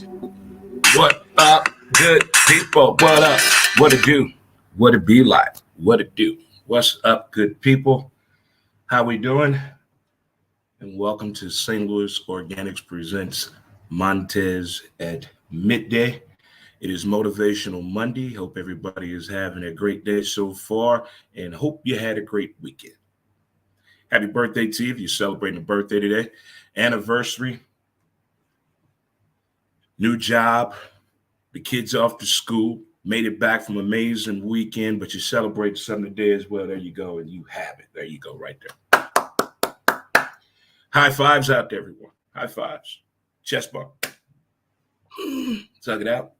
What up, good people? What up? What it do? What it be like? What it do? What's up, good people? How we doing? And welcome to St. Louis Organics presents Montez at MidDay. It is Motivational Monday. Hope everybody is having a great day so far, and hope you had a great weekend. Happy birthday to you if you're celebrating a birthday today, anniversary, new job, the kids off to school, made it back from an amazing weekend, but you celebrate something today as well. There you go, and you have it. There you go, right there. High fives out to everyone. High fives. Chest bump. Tug it out.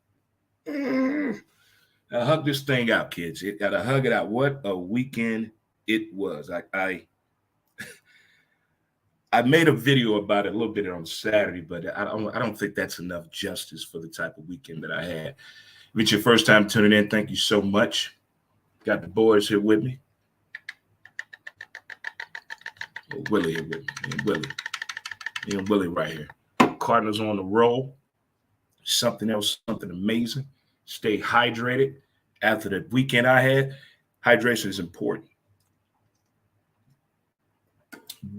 Now hug this thing out, kids. You gotta hug it out. What a weekend it was. I made a video about it a little bit on Saturday, but I don't think that's enough justice for the type of weekend that I had. If it's your first time tuning in, thank you so much. Got the boys here with me. Oh, Willie here with me. Me and Willie right here. Cardinals on the roll. Something else, something amazing. Stay hydrated. After the weekend I had, hydration is important.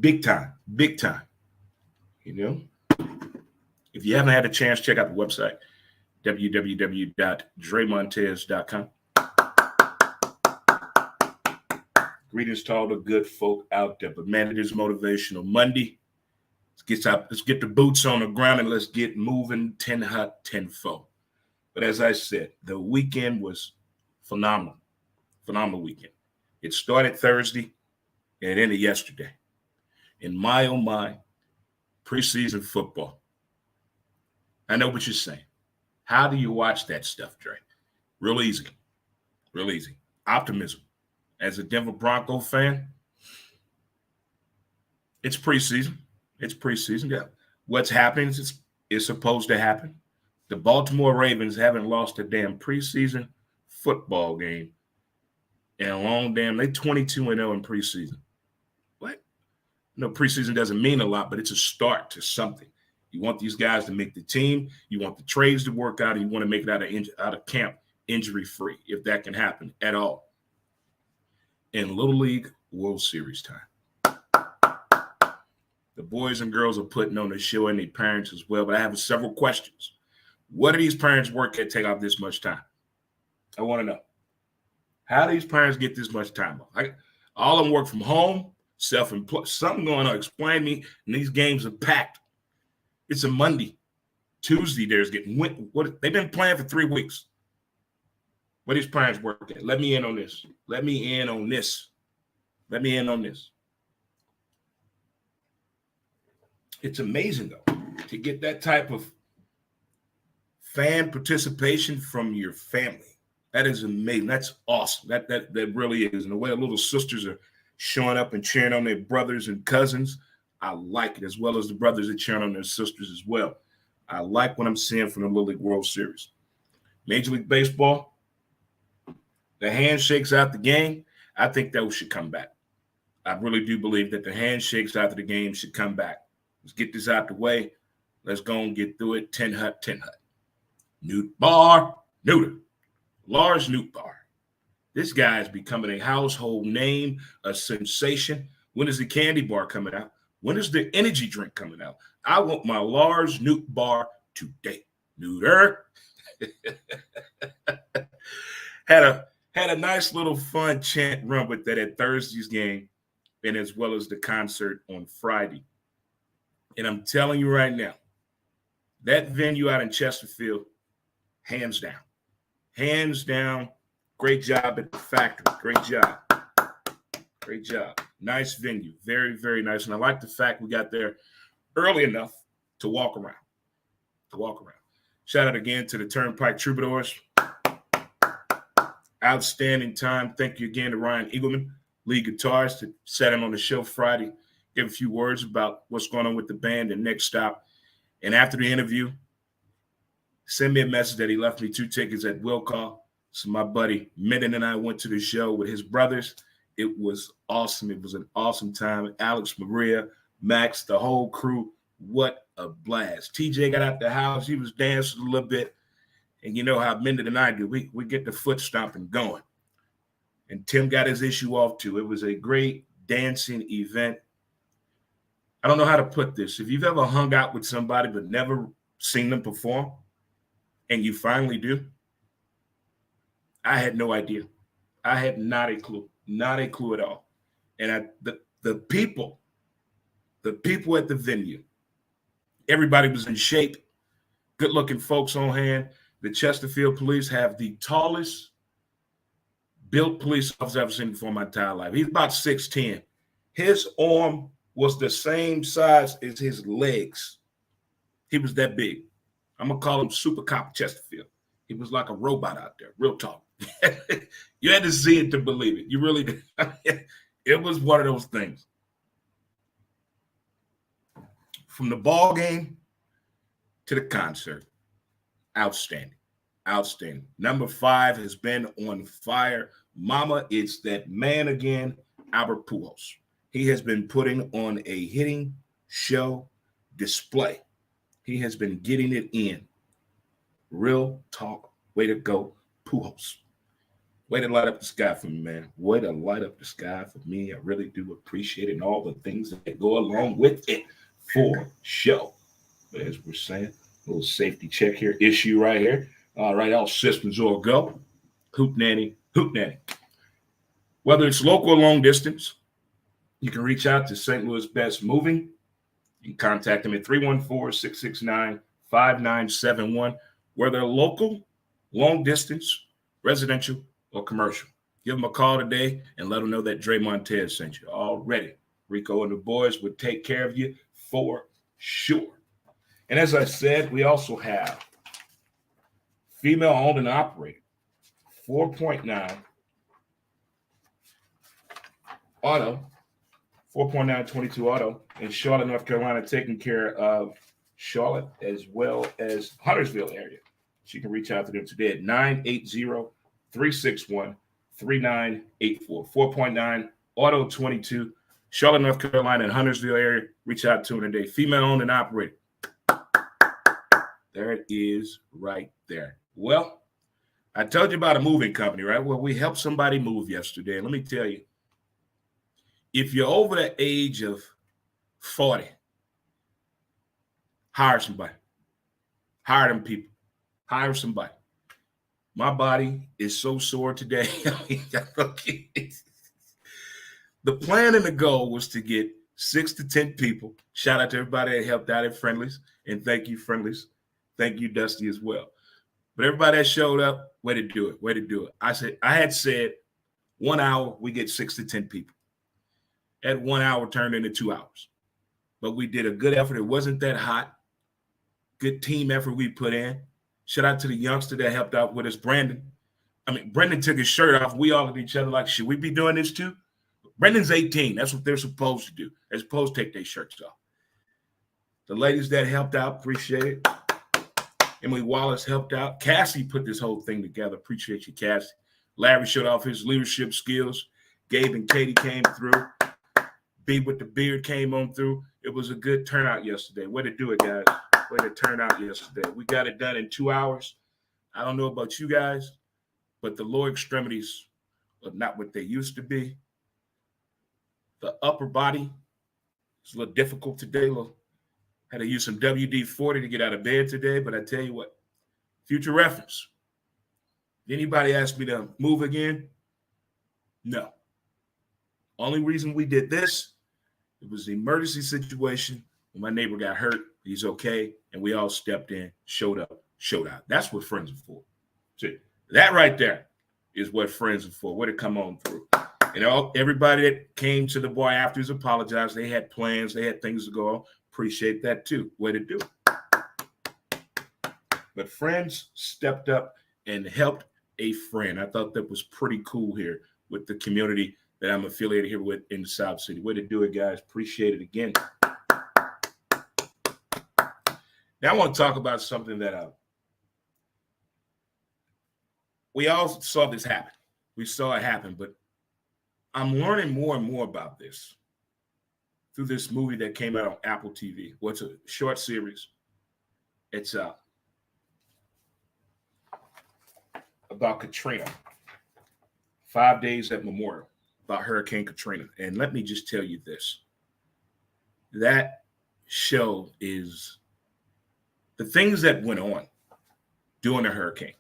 Big time. You know, if you haven't had a chance, check out the website, www.dremontez.com. Greetings to all the good folk out there. But man, it is Motivational Monday. Let's get the boots on the ground and let's get moving 10 hot, 10 foe. But as I said, the weekend was phenomenal. Phenomenal weekend. It started Thursday and it ended yesterday. In my oh my, preseason football. I know what you're saying. How do you watch that stuff, Dre? Real easy. Optimism. As a Denver Bronco fan, it's preseason. Yeah. What's happening is supposed to happen. The Baltimore Ravens haven't lost a damn preseason football game in a long damn. They 22-0 in preseason. What? No, preseason doesn't mean a lot, but it's a start to something. You want these guys to make the team. You want the trades to work out. And you want to make it out of camp injury-free, if that can happen at all. In Little League World Series time. The boys and girls are putting on the show and their parents as well, but I have several questions. What do these parents work at take off this much time? I want to know. How do these parents get this much time off? All of them work from home, self-employed. Something going on. Explain to me. And these games are packed. It's a Monday. Tuesday, there's getting what they've been playing for 3 weeks. What these parents work at? Let me in on this. It's amazing, though, to get that type of fan participation from your family. That is amazing. That's awesome. That really is. And the way the little sisters are showing up and cheering on their brothers and cousins, I like it, as well as the brothers are cheering on their sisters as well. I like what I'm seeing from the Little League World Series. Major League Baseball, the handshakes out the game, I think those should come back. I really do believe that the handshakes after the game should come back. Let's get this out the way. Let's go and get through it. 10 hut. Neuter. Lars Nootbaar. This guy is becoming a household name, a sensation. When is the candy bar coming out? When is the energy drink coming out? I want my Lars Nootbaar today. Neuter. Had a nice little fun chant run with that at Thursday's game, and as well as the concert on Friday. And I'm telling you right now, that venue out in Chesterfield, hands down, great job at the factory. Great job. Nice venue. Very, very nice. And I like the fact we got there early enough to walk around. Shout out again to the Turnpike Troubadours. Outstanding time. Thank you again to Ryan Eagleman, lead guitarist, that sat in on the show Friday. Give a few words about what's going on with the band and next stop. And after the interview, send me a message that he left me 2 tickets at Will Call. So my buddy Midden and I went to the show with his brothers. It was awesome. It was an awesome time. Alex, Maria, Max, the whole crew. What a blast. TJ got out the house. He was dancing a little bit. And you know how Minda and I do. We get the foot stomping going. And Tim got his issue off too. It was a great dancing event. I don't know how to put this. If you've ever hung out with somebody but never seen them perform, and you finally do, I had no idea. I had not a clue at all. And the people at the venue, everybody was in shape, good-looking folks on hand. The Chesterfield police have the tallest built police officer I've ever seen before in my entire life. He's about 6'10". His arm was the same size as his legs. He was that big. I'm going to call him Super Cop Chesterfield. He was like a robot out there, real talk. You had to see it to believe it. You really did. It was one of those things. From the ball game to the concert, outstanding. Outstanding. Number 5 has been on fire. Mama, it's that man again, Albert Pujols. He has been putting on a hitting show display. He has been getting it in. Real talk. Way to go, Pujols. Way to light up the sky for me, man. Way to light up the sky for me. I really do appreciate it and all the things that go along with it for show. But as we're saying, a little safety check here, issue right here. All right, all systems all go. Hoop nanny, hoop nanny. Whether it's local or long distance, you can reach out to St. Louis Best Moving. You can contact them at 314-669-5971. Whether local, long distance, residential, or commercial. Give them a call today and let them know that Dre Montez sent you. Already, Rico and the boys would take care of you for sure. And as I said, we also have female owned and operated 4.9 auto, 4.922 auto in Charlotte, North Carolina, taking care of Charlotte as well as Huntersville area. She can reach out to them today at 980-361-3984. 4.9 auto 22, Charlotte, North Carolina, and Huntersville area. Reach out to them today. Female owned and operated. There it is right there. Well, I told you about a moving company, right? Well, we helped somebody move yesterday. And let me tell you, if you're over the age of 40, hire somebody. Hire them people. Hire somebody. My body is so sore today. The plan and the goal was to get 6 to 10 people. Shout out to everybody that helped out at Friendlies. And thank you, Friendlies. Thank you, Dusty, as well. But everybody that showed up, way to do it. Way to do it. I had said 1 hour, we get 6 to 10 people. At 1 hour turned into 2 hours. But we did a good effort. It wasn't that hot. Good team effort we put in. Shout out to the youngster that helped out with us, Brandon. Brendan took his shirt off. We all looked at each other like, should we be doing this too? Brendan's 18. That's what they're supposed to do. They're supposed to take their shirts off. The ladies that helped out, appreciate it. Emily Wallace helped out. Cassie put this whole thing together. Appreciate you, Cassie. Larry showed off his leadership skills. Gabe and Katie came through. B with the beard came on through. It was a good turnout yesterday. Way to do it, guys. Way to turn out yesterday. We got it done in 2 hours. I don't know about you guys, but the lower extremities are not what they used to be. The upper body is a little difficult today. Had to use some WD-40 to get out of bed today, but I tell you what, future reference. Anybody ask me to move again? No. Only reason we did this, it was an emergency situation. When my neighbor got hurt, he's okay, and we all stepped in, showed up, showed out. That's what friends are for. See, that right there is what friends are for. Way to come on through. And everybody that came to the boy afterwards apologized. They had plans. They had things to go on. Appreciate that too. Way to do it. But friends stepped up and helped a friend. I thought that was pretty cool here with the community that I'm affiliated here with in the South City. Way to do it, guys. Appreciate it again. Now I want to talk about something that we all saw this happen. We saw it happen, but I'm learning more and more about this. through this movie that came out on Apple TV. Well, it's a short series. It's about Katrina. 5 days at Memorial about Hurricane Katrina. And let me just tell you this. That show is the things that went on during the hurricane,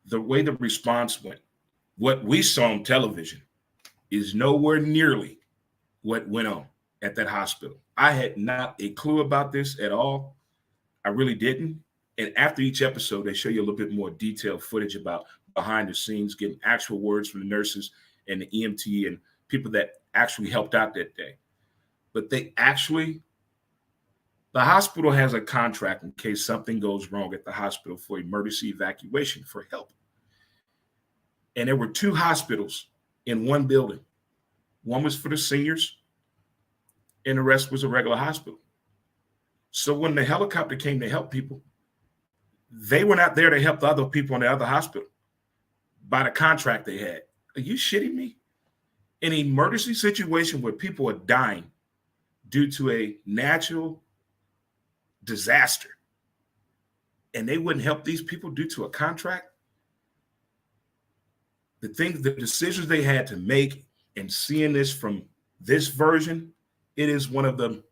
the way the response went, what we saw on television is nowhere nearly what went on at that hospital. I had not a clue about this at all. I really didn't. And after each episode, they show you a little bit more detailed footage about behind the scenes, getting actual words from the nurses and the EMT and people that actually helped out that day. But the hospital has a contract in case something goes wrong at the hospital for emergency evacuation for help. And there were 2 hospitals in one building. One was for the seniors, and the rest was a regular hospital. So when the helicopter came to help people, they were not there to help the other people in the other hospital by the contract they had. Are you shitting me? An emergency situation where people are dying due to a natural disaster, and they wouldn't help these people due to a contract? The decisions they had to make, and seeing this from this version, it is one of the,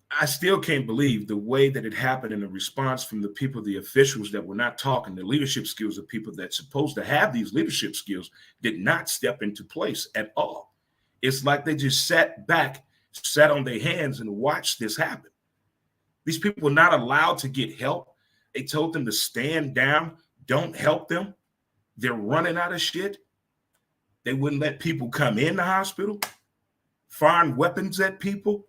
I still can't believe the way that it happened and the response from the people, the officials that were not talking, the leadership skills of people that's supposed to have these leadership skills did not step into place at all. It's like they just sat back, sat on their hands and watched this happen. These people were not allowed to get help. They told them to stand down, don't help them. They're running out of shit. They wouldn't let people come in the hospital, firing weapons at people.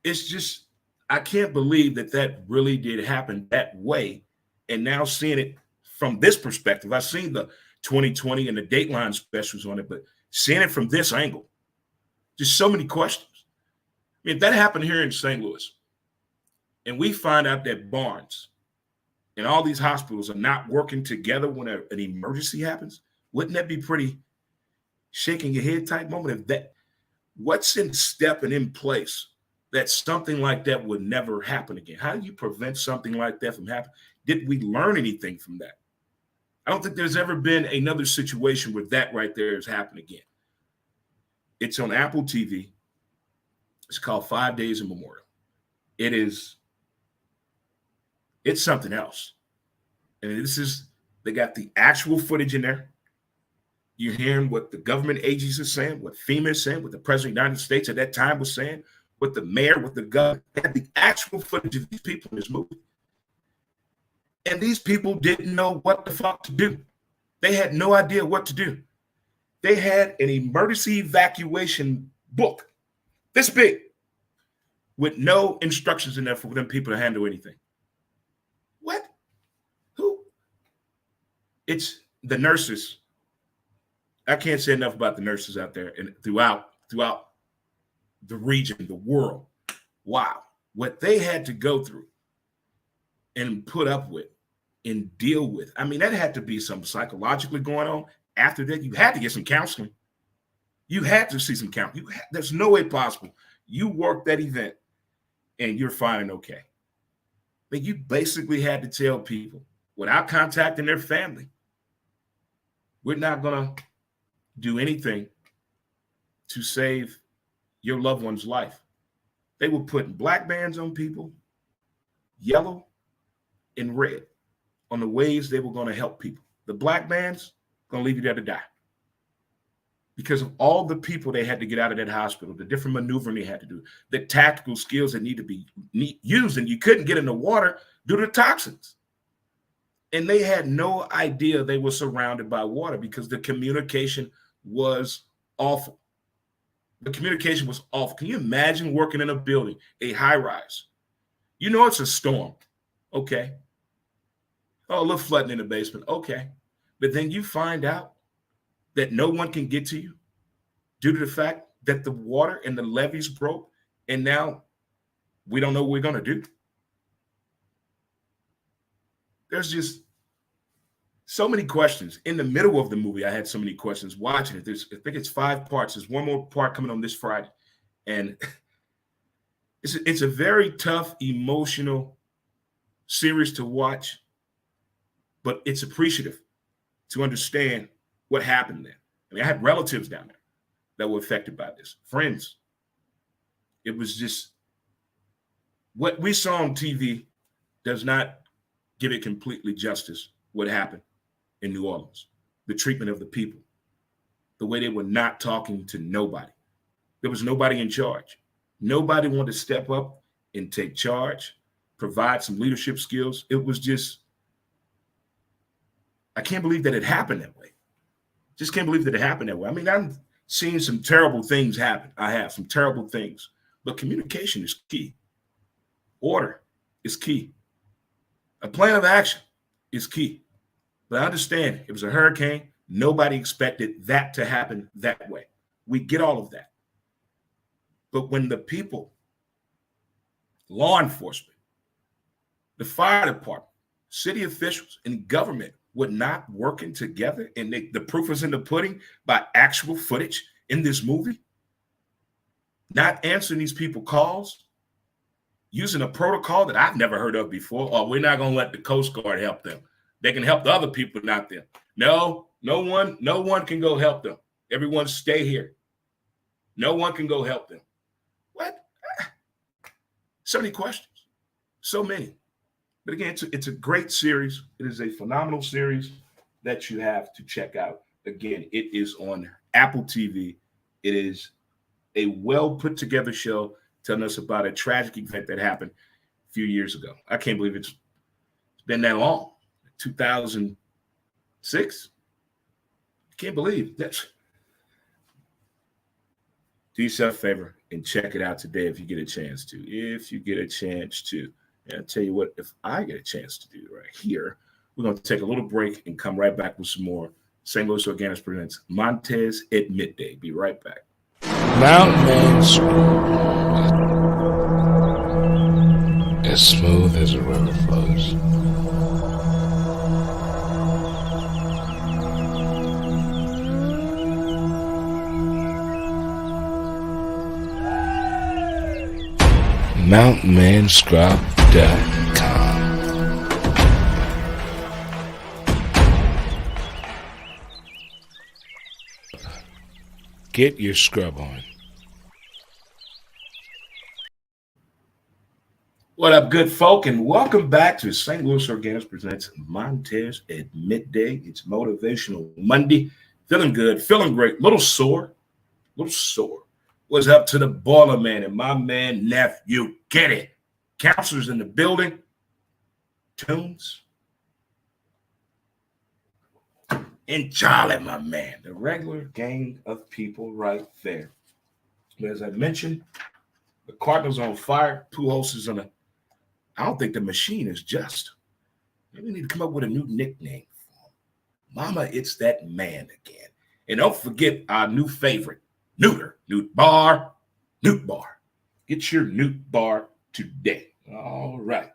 It's just, I can't believe that really did happen that way. And now seeing it from this perspective, I've seen the 2020 and the Dateline specials on it, but seeing it from this angle, just so many questions. I mean, if that happened here in St. Louis, and we find out that Barnes and all these hospitals are not working together when an emergency happens, wouldn't that be pretty shaking your head type moment? If that, what's in step and in place that something like that would never happen again? How do you prevent something like that from happening? Did we learn anything from that? I don't think there's ever been another situation where that right there has happened again. It's on Apple TV. It's called 5 Days in Memorial. It's something else. And they got the actual footage in there. You're hearing what the government agencies are saying, what FEMA is saying, what the president of the United States at that time was saying, what the mayor, what the governor. They had the actual footage of these people in this movie. And these people didn't know what the fuck to do. They had no idea what to do. They had an emergency evacuation book this big with no instructions in there for them people to handle anything. What? Who? It's the nurses. I can't say enough about the nurses out there and throughout the region, the world. Wow. What they had to go through and put up with and deal with. I mean, that had to be something psychologically going on. After that, you had to get some counseling. You had to see some counseling. There's no way possible. You work that event and you're fine and okay. But you basically had to tell people without contacting their family, we're not going to do anything to save your loved one's life. They were putting black bands on people, yellow and red, on the ways they were going to help people. The black bands going to leave you there to die. Because of all the people they had to get out of that hospital, the different maneuvering they had to do, the tactical skills that need to be used, and you couldn't get in the water due to toxins. And they had no idea they were surrounded by water because the communication was awful. The communication was awful. Can you imagine working in a building, a high rise? You know it's a storm. Okay. Oh, a little flooding in the basement. Okay. But then you find out that no one can get to you due to the fact that the water and the levees broke, and now we don't know what we're going to do. There's just, So many questions. In the middle of the movie, I had so many questions watching it. I think it's 5 parts. There's one more part coming on this Friday. And it's a very tough, emotional series to watch, but it's appreciative to understand what happened there. I mean, I had relatives down there that were affected by this, friends. It was just what we saw on TV does not give it completely justice what happened in New Orleans, the treatment of the people, the way they were not talking to nobody. There was nobody in charge. Nobody wanted to step up and take charge, provide some leadership skills. It was just, I can't believe that it happened that way. Just can't believe that it happened that way. I mean, I'm seeing some terrible things happen. I have some terrible things, but communication is key. Order is key. A plan of action is key. But I understand it was a hurricane. Nobody expected that to happen that way. We get all of that. But when the people, law enforcement, the fire department, city officials, and government were not working together, and the proof is in the pudding by actual footage in this movie, not answering these people calls, using a protocol that I've never heard of before, or we're not going to let the Coast Guard help them. They can help the other people, not them. No one can go help them. Everyone stay here. No one can go help them. What? So many questions. So many. But again, it's a great series. It is a phenomenal series that you have to check out. Again, it is on Apple TV. It is a well put together show telling us about a tragic event that happened a few years ago. I can't believe it's been that long. 2006. I can't believe that. Do yourself a favor and check it out today if you get a chance to. If you get a chance to. And I'll tell you what, if I get a chance to do it right here, we're going to take a little break and come right back with some more. St. Louis Organics presents Montez at Midday. Be right back. Mountain man's as smooth as a river flows. MountainManScrub.com. Get your scrub on. What up, good folk, and welcome back to St. Louis Organics presents Montez at Midday. It's Motivational Monday. Feeling good, feeling great, little sore. What's up to the Baller Man and my man nephew? Get it. Counselors in the building. Tunes. And Charlie, my man. The regular gang of people right there. As I mentioned, the Cardinals on fire. Pujols is on a. I don't think the machine is just. Maybe we need to come up with a new nickname for him. Mama, it's that man again. And don't forget our new favorite, Newt Bar. Get your Newt Bar today. All right.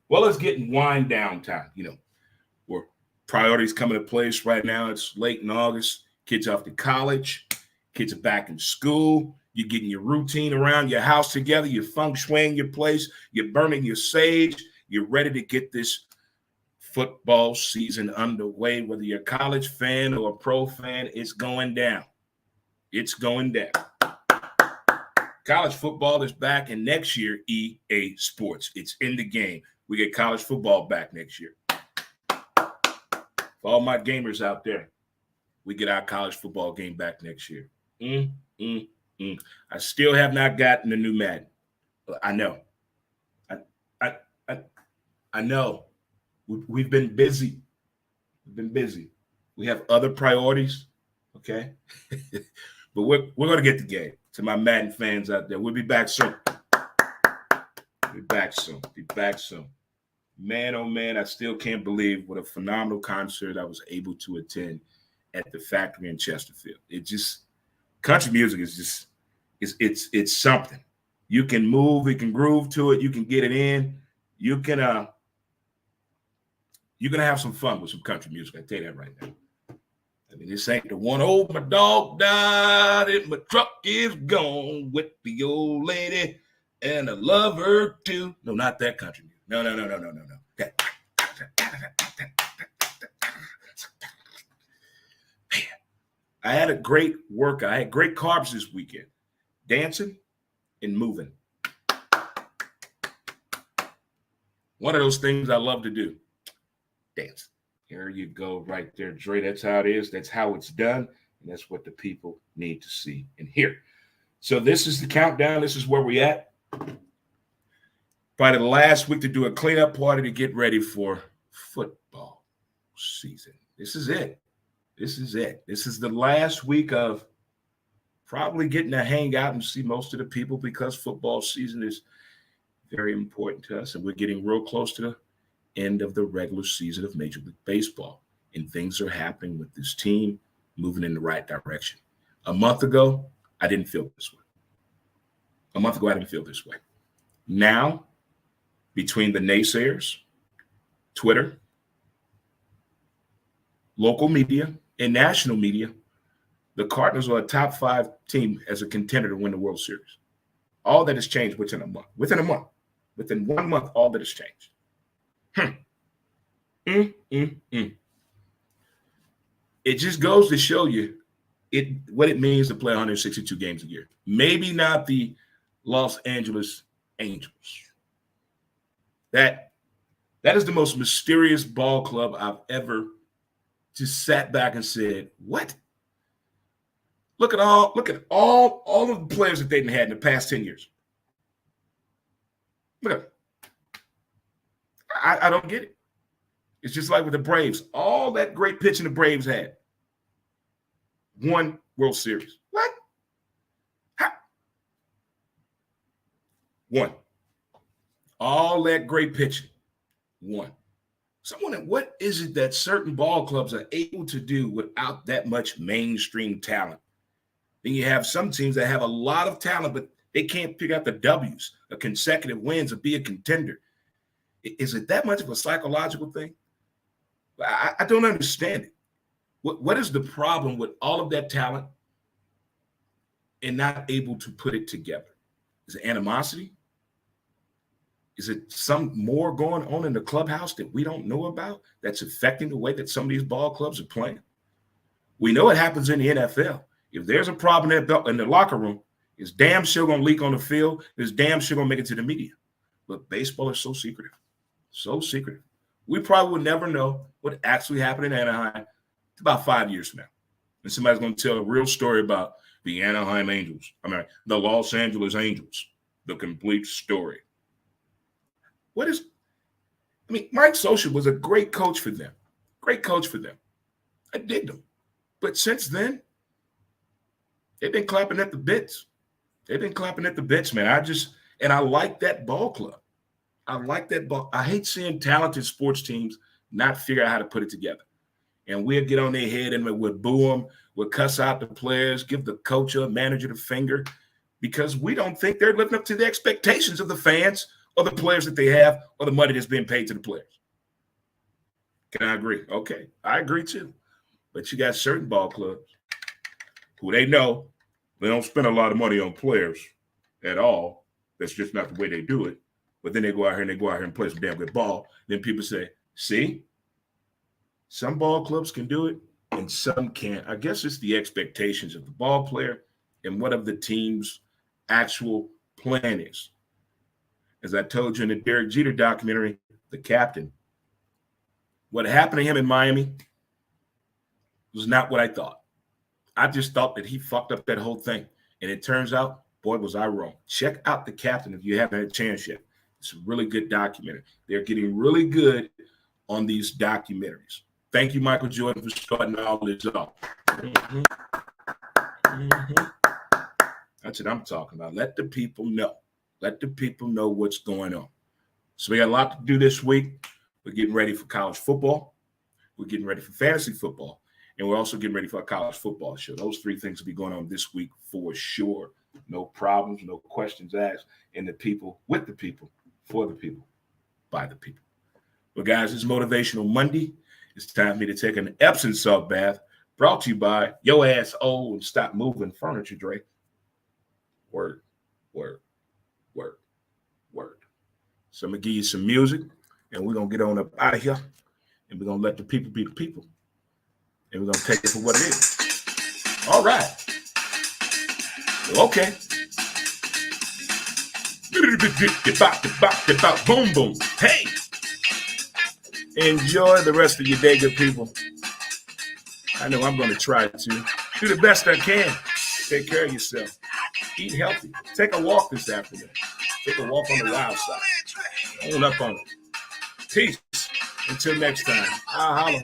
Well, let's get in wind down time. You know, where priorities come into place right now. It's late in August. Kids off to college. Kids are back in school. You're getting your routine around your house together. You're feng shuiing your place. You're burning your sage. You're ready to get this football season underway. Whether you're a college fan or a pro fan, it's going down. It's going down. College football is back, and next year, EA Sports. It's in the game. We get college football back next year. For all my gamers out there, we get our college football game back next year. I still have not gotten the new Madden. I know. I know. We've been busy. We have other priorities, okay? But we're going to get the game. To my Madden fans out there, we'll be back soon. Be back soon. Man, oh man, I still can't believe what a phenomenal concert I was able to attend at the Factory in Chesterfield. It just, country music is just, it's something. You can move, you can groove to it, you can get it in, you can You're going to have some fun with some country music. I tell you that right now. I mean, this ain't the one, oh, my dog died and my truck is gone with the old lady and I love her too. No, not that country music. No. Man, I had a great workout. I had great carbs this weekend. Dancing and moving. One of those things I love to do. Dance. There you go, right there, Dre. That's how it is. That's how it's done. And that's what the people need to see and hear. So this is the countdown. This is where we're at. Probably the last week to do a cleanup party to get ready for football season. This is it. This is it. This is the last week of probably getting to hang out and see most of the people because football season is very important to us. And we're getting real close to the end of the regular season of Major League Baseball. And things are happening with this team moving in the right direction. A month ago, I didn't feel this way. Now, between the naysayers, Twitter, local media, and national media, the Cardinals are a top 5 team as a contender to win the World Series. All that has changed within a month. Within 1 month, all that has changed. It just goes to show you what it means to play 162 games a year. Maybe not the Los Angeles Angels. That is the most mysterious ball club I've ever just sat back and said, what? Look at all of the players that they've had in the past 10 years. Look at them. I don't get it. It's just like with the Braves. All that great pitching the Braves had. Won World Series. What? How? Won. All that great pitching. Won. Someone, what is it that certain ball clubs are able to do without that much mainstream talent? Then you have some teams that have a lot of talent, but they can't pick out the W's, the consecutive wins, or be a contender. Is it that much of a psychological thing? I don't understand it. What is the problem with all of that talent and not able to put it together? Is it animosity? Is it some more going on in the clubhouse that we don't know about that's affecting the way that some of these ball clubs are playing? We know it happens in the NFL. If there's a problem in the locker room, it's damn sure going to leak on the field. It's damn sure going to make it to the media. But baseball is so secretive. So secretive. We probably will never know what actually happened in Anaheim about 5 years from now. And somebody's going to tell a real story about the Anaheim Angels. The Los Angeles Angels. The complete story. Mike Scioscia was a great coach for them. Great coach for them. I digged him. But since then, they've been clapping at the bits. Man. I like that ball club. I like that ball. I hate seeing talented sports teams not figure out how to put it together. And we'll get on their head and we'll boo them. We'll cuss out the players, give the coach or manager the finger because we don't think they're living up to the expectations of the fans or the players that they have or the money that's being paid to the players. Can I agree? Okay, I agree too. But you got certain ball clubs who they know they don't spend a lot of money on players at all. That's just not the way they do it. But then they go out here and play some damn good ball. Then people say, see, some ball clubs can do it and some can't. I guess it's the expectations of the ball player and what of the team's actual plan is. As I told you in the Derek Jeter documentary, The Captain, what happened to him in Miami was not what I thought. I just thought that he fucked up that whole thing. And it turns out, boy, was I wrong. Check out The Captain if you haven't had a chance yet. It's a really good documentary. They're getting really good on these documentaries. Thank you, Michael Jordan, for starting all this off. That's what I'm talking about. Let the people know. Let the people know what's going on. So we got a lot to do this week. We're getting ready for college football. We're getting ready for fantasy football. And we're also getting ready for a college football show. Those 3 things will be going on this week for sure. No problems, no questions asked. And the people, with the people, for the people, by the people. Well, guys, it's Motivational Monday. It's time for me to take an Epsom salt bath. Brought to you by Yo Ass Old and Stop Moving Furniture, Dre. Word, word, word, word. So I'm going to give you some music, and we're going to get on up out of here, and we're going to let the people be the people, and we're going to take it for what it is. All right. Okay. Boom, boom. Hey. Enjoy the rest of your day, good people. I know I'm going to try to. Do the best I can. Take care of yourself. Eat healthy. Take a walk this afternoon. Take a walk on the wild side. Hold up on it. Peace. Until next time. I'll holler.